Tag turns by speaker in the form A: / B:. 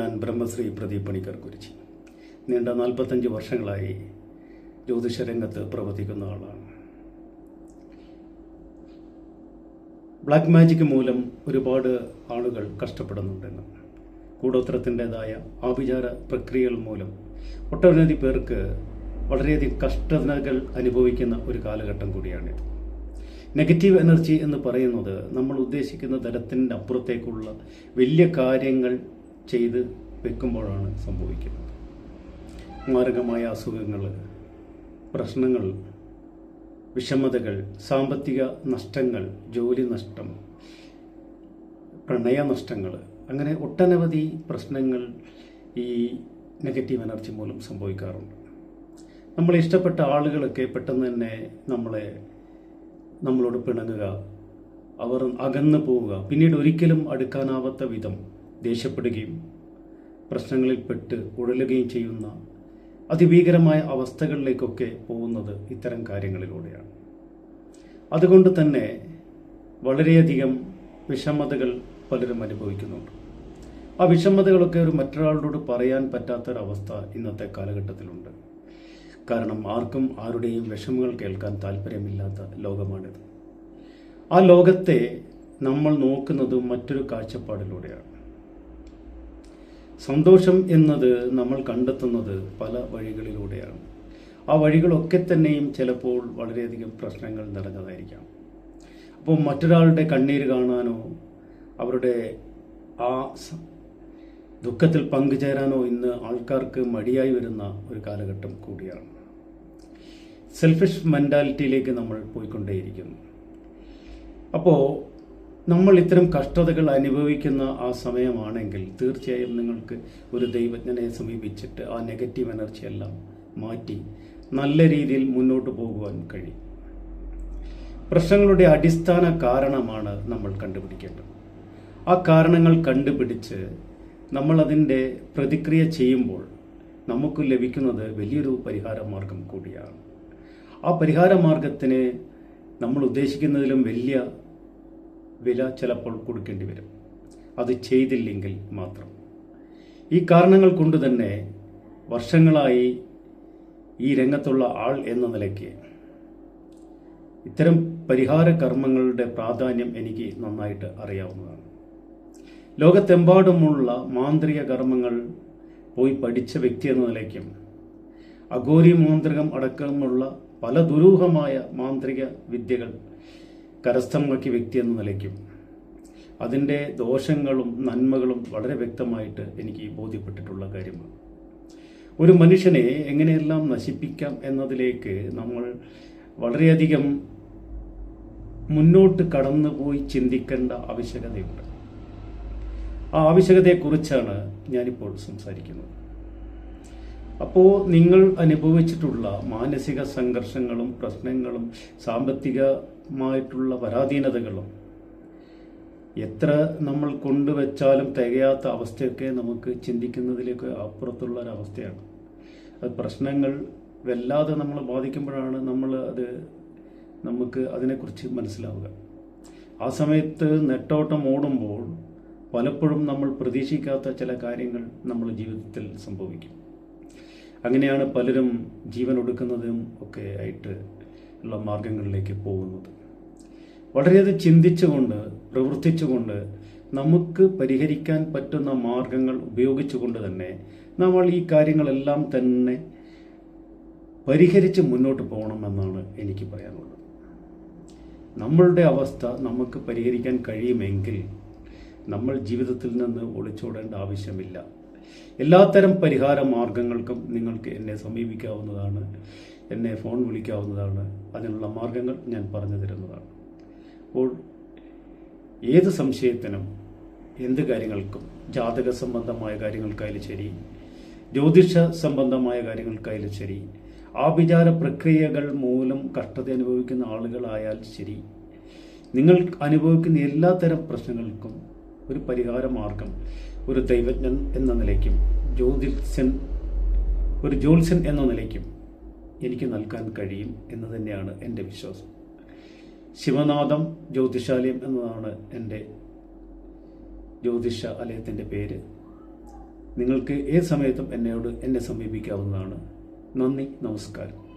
A: ഞാൻ ബ്രഹ്മശ്രീ പ്രദീപ് പണിക്കർ കുരിശി. നീണ്ട 45 വർഷങ്ങളായി ജ്യോതിഷ രംഗത്ത് പ്രവർത്തിക്കുന്ന ആളാണ്. ബ്ലാക്ക് മാജിക് മൂലം ഒരുപാട് ആളുകൾ കഷ്ടപ്പെടുന്നുണ്ടെന്നും കൂടോത്രത്തിൻ്റെതായ ആഭിചാര പ്രക്രിയകൾ മൂലം ഒട്ടനവധി പേർക്ക് വളരെയധികം കഷ്ടതകൾ അനുഭവിക്കുന്ന ഒരു കാലഘട്ടം കൂടിയാണിത്. നെഗറ്റീവ് എനർജി എന്ന് പറയുന്നത് നമ്മൾ ഉദ്ദേശിക്കുന്ന തരത്തിൻ്റെ അപ്പുറത്തേക്കുള്ള വലിയ കാര്യങ്ങൾ ചെയ്ത് വെക്കുമ്പോഴാണ് സംഭവിക്കുന്നത്. മാരകമായ അസുഖങ്ങൾ, പ്രശ്നങ്ങൾ, വിഷമതകൾ, സാമ്പത്തിക നഷ്ടങ്ങൾ, ജോലി നഷ്ടം, പ്രണയനഷ്ടങ്ങൾ, അങ്ങനെ ഒട്ടനവധി പ്രശ്നങ്ങൾ ഈ നെഗറ്റീവ് എനർജി മൂലം സംഭവിക്കാറുണ്ട്. നമ്മൾ ഇഷ്ടപ്പെട്ട ആളുകളൊക്കെ പെട്ടെന്ന് തന്നെ നമ്മളോട് പിണങ്ങുക, അവർ അകന്നു പോവുക, പിന്നീട് ഒരിക്കലും അടുക്കാനാവാത്ത വിധം ദേഷ്യപ്പെടുകയും പ്രശ്നങ്ങളിൽപ്പെട്ട് ഉഴലുകയും ചെയ്യുന്ന അതിഭീകരമായ അവസ്ഥകളിലേക്കൊക്കെ പോകുന്നത് ഇത്തരം കാര്യങ്ങളിലൂടെയാണ്. അതുകൊണ്ട് തന്നെ വളരെയധികം വിഷമതകൾ പലരും അനുഭവിക്കുന്നുണ്ട്. ആ വിഷമതകളൊക്കെ മറ്റൊരാളോട് പറയാൻ പറ്റാത്തൊരവസ്ഥ ഇന്നത്തെ കാലഘട്ടത്തിലുണ്ട്. കാരണം ആർക്കും ആരുടെയും വിഷമങ്ങൾ കേൾക്കാൻ താല്പര്യമില്ലാത്ത ലോകമാണിത്. ആ ലോകത്തെ നമ്മൾ നോക്കുന്നത് മറ്റൊരു കാഴ്ചപ്പാടിലൂടെയാണ്. സന്തോഷം എന്നത് നമ്മൾ കണ്ടെത്തുന്നത് പല വഴികളിലൂടെയാണ്. ആ വഴികളൊക്കെ തന്നെയും ചിലപ്പോൾ വളരെയധികം പ്രശ്നങ്ങൾ നിറഞ്ഞതായിരിക്കാം. അപ്പോൾ മറ്റൊരാളുടെ കണ്ണീര് കാണാനോ അവരുടെ ആ ദുഃഖത്തിൽ പങ്കുചേരാനോ ഇന്ന് ആൾക്കാർക്ക് മടിയായി വരുന്ന ഒരു കാലഘട്ടം കൂടിയാണ്. സെൽഫിഷ് മെൻറ്റാലിറ്റിയിലേക്ക് നമ്മൾ പോയിക്കൊണ്ടേയിരിക്കുന്നു. അപ്പോൾ നമ്മൾ ഇത്തരം കഷ്ടതകൾ അനുഭവിക്കുന്ന ആ സമയമാണെങ്കിൽ തീർച്ചയായും നിങ്ങൾക്ക് ഒരു ദൈവജ്ഞനെ സമീപിച്ചിട്ട് ആ നെഗറ്റീവ് എനർജി എല്ലാം മാറ്റി നല്ല രീതിയിൽ മുന്നോട്ട് പോകുവാൻ കഴിയും. പ്രശ്നങ്ങളുടെ അടിസ്ഥാന കാരണമാണ് നമ്മൾ കണ്ടുപിടിക്കേണ്ടത്. ആ കാരണങ്ങൾ കണ്ടുപിടിച്ച് നമ്മൾ അതിൻ്റെ പ്രതിക്രിയ ചെയ്യുമ്പോൾ നമുക്ക് ലഭിക്കുന്നത് വലിയൊരു പരിഹാര മാർഗം കൂടിയാണ്. ആ പരിഹാര മാർഗത്തിന് നമ്മൾ ഉദ്ദേശിക്കുന്നതിലും വലിയ വില ചിലപ്പോൾ കൊടുക്കേണ്ടി വരും, അത് ചെയ്തില്ലെങ്കിൽ മാത്രം. ഈ കാരണങ്ങൾ കൊണ്ട് തന്നെ വർഷങ്ങളായി ഈ രംഗത്തുള്ള ആൾ എന്ന നിലയ്ക്ക് ഇത്തരം പരിഹാര കർമ്മങ്ങളുടെ പ്രാധാന്യം എനിക്ക് നന്നായിട്ട് അറിയാവുന്നതാണ്. ലോകത്തെമ്പാടുമുള്ള മാന്ത്രിക കർമ്മങ്ങൾ പോയി പഠിച്ച വ്യക്തി എന്ന നിലയ്ക്കും അഘോരി മാന്ത്രികം അടക്കമുള്ള പല ദുരൂഹമായ മാന്ത്രിക വിദ്യകൾ കരസ്ഥമാക്കിയ വ്യക്തി എന്ന നിലയ്ക്കും അതിൻ്റെ ദോഷങ്ങളും നന്മകളും വളരെ വ്യക്തമായിട്ട് എനിക്ക് ബോധ്യപ്പെട്ടിട്ടുള്ള കാര്യമാണ്. ഒരു മനുഷ്യനെ എങ്ങനെയെല്ലാം നശിപ്പിക്കാം എന്നതിലേക്ക് നമ്മൾ വളരെയധികം മുന്നോട്ട് കടന്നുപോയി ചിന്തിക്കേണ്ട ആവശ്യകതയുണ്ട്. ആ ആവശ്യകതയെക്കുറിച്ചാണ് ഞാനിപ്പോൾ സംസാരിക്കുന്നത്. അപ്പോൾ നിങ്ങൾ അനുഭവിച്ചിട്ടുള്ള മാനസിക സംഘർഷങ്ങളും പ്രശ്നങ്ങളും സാമ്പത്തികമായിട്ടുള്ള പരാധീനതകളും എത്ര നമ്മൾ കൊണ്ടുവച്ചാലും തികയാത്ത അവസ്ഥയൊക്കെ നമുക്ക് ചിന്തിക്കുന്നതിലേക്ക് അപ്പുറത്തുള്ള ഒരവസ്ഥയാണ്. അത് പ്രശ്നങ്ങൾ വല്ലാതെ നമ്മൾ ബാധിക്കുമ്പോഴാണ് നമുക്ക് അതിനെക്കുറിച്ച് മനസ്സിലാവുക. ആ സമയത്ത് നെട്ടോട്ടം ഓടുമ്പോൾ പലപ്പോഴും നമ്മൾ പ്രതീക്ഷിക്കാത്ത ചില കാര്യങ്ങൾ നമ്മുടെ ജീവിതത്തിൽ സംഭവിക്കും. അങ്ങനെയാണ് പലരും ജീവൻ ഒടുക്കുന്നതും ഒക്കെ ആയിട്ട് ഉള്ള മാർഗങ്ങളിലേക്ക് പോകുന്നത്. വളരെയധികം ചിന്തിച്ചുകൊണ്ട് പ്രവർത്തിച്ചുകൊണ്ട് നമുക്ക് പരിഹരിക്കാൻ പറ്റുന്ന മാർഗങ്ങൾ ഉപയോഗിച്ചുകൊണ്ട് തന്നെ നമ്മൾ ഈ കാര്യങ്ങളെല്ലാം തന്നെ പരിഹരിച്ച് മുന്നോട്ട് പോകണമെന്നാണ് എനിക്ക് പറയാനുള്ളത്. നമ്മളുടെ അവസ്ഥ നമുക്ക് പരിഹരിക്കാൻ കഴിയുമെങ്കിൽ നമ്മൾ ജീവിതത്തിൽ നിന്ന് ഒളിച്ചോടേണ്ട ആവശ്യമില്ല. എല്ലാത്തരം പരിഹാര മാർഗങ്ങൾക്കും നിങ്ങൾക്ക് എന്നെ സമീപിക്കാവുന്നതാണ്, എന്നെ ഫോൺ വിളിക്കാവുന്നതാണ്. അതിനുള്ള മാർഗങ്ങൾ ഞാൻ പറഞ്ഞു തരുന്നതാണ്. അപ്പോൾ ഏത് സംശയത്തിനും എന്ത് കാര്യങ്ങൾക്കും, ജാതക സംബന്ധമായ കാര്യങ്ങൾക്കായാലും ശരി, ജ്യോതിഷ സംബന്ധമായ കാര്യങ്ങൾക്കായാലും ശരി, ആഭിചാര പ്രക്രിയകൾ മൂലം കഷ്ടത അനുഭവിക്കുന്ന ആളുകളായാൽ ശരി, നിങ്ങൾ അനുഭവിക്കുന്ന എല്ലാത്തരം പ്രശ്നങ്ങൾക്കും ഒരു പരിഹാര മാർഗം ഒരു ദൈവജ്ഞൻ എന്ന നിലയ്ക്കും ഒരു ജ്യോത്സ്യൻ എന്ന നിലയ്ക്കും എനിക്ക് നൽകാൻ കഴിയും എന്ന് തന്നെയാണ് എൻ്റെ വിശ്വാസം. ശിവനാഥം ജ്യോതിഷാലയം എന്നതാണ് എൻ്റെ ജ്യോതിഷാലയത്തിൻ്റെ പേര്. നിങ്ങൾക്ക് ഏത് സമയത്തും എന്നെ സമീപിക്കാവുന്നതാണ്. നന്ദി, നമസ്കാരം.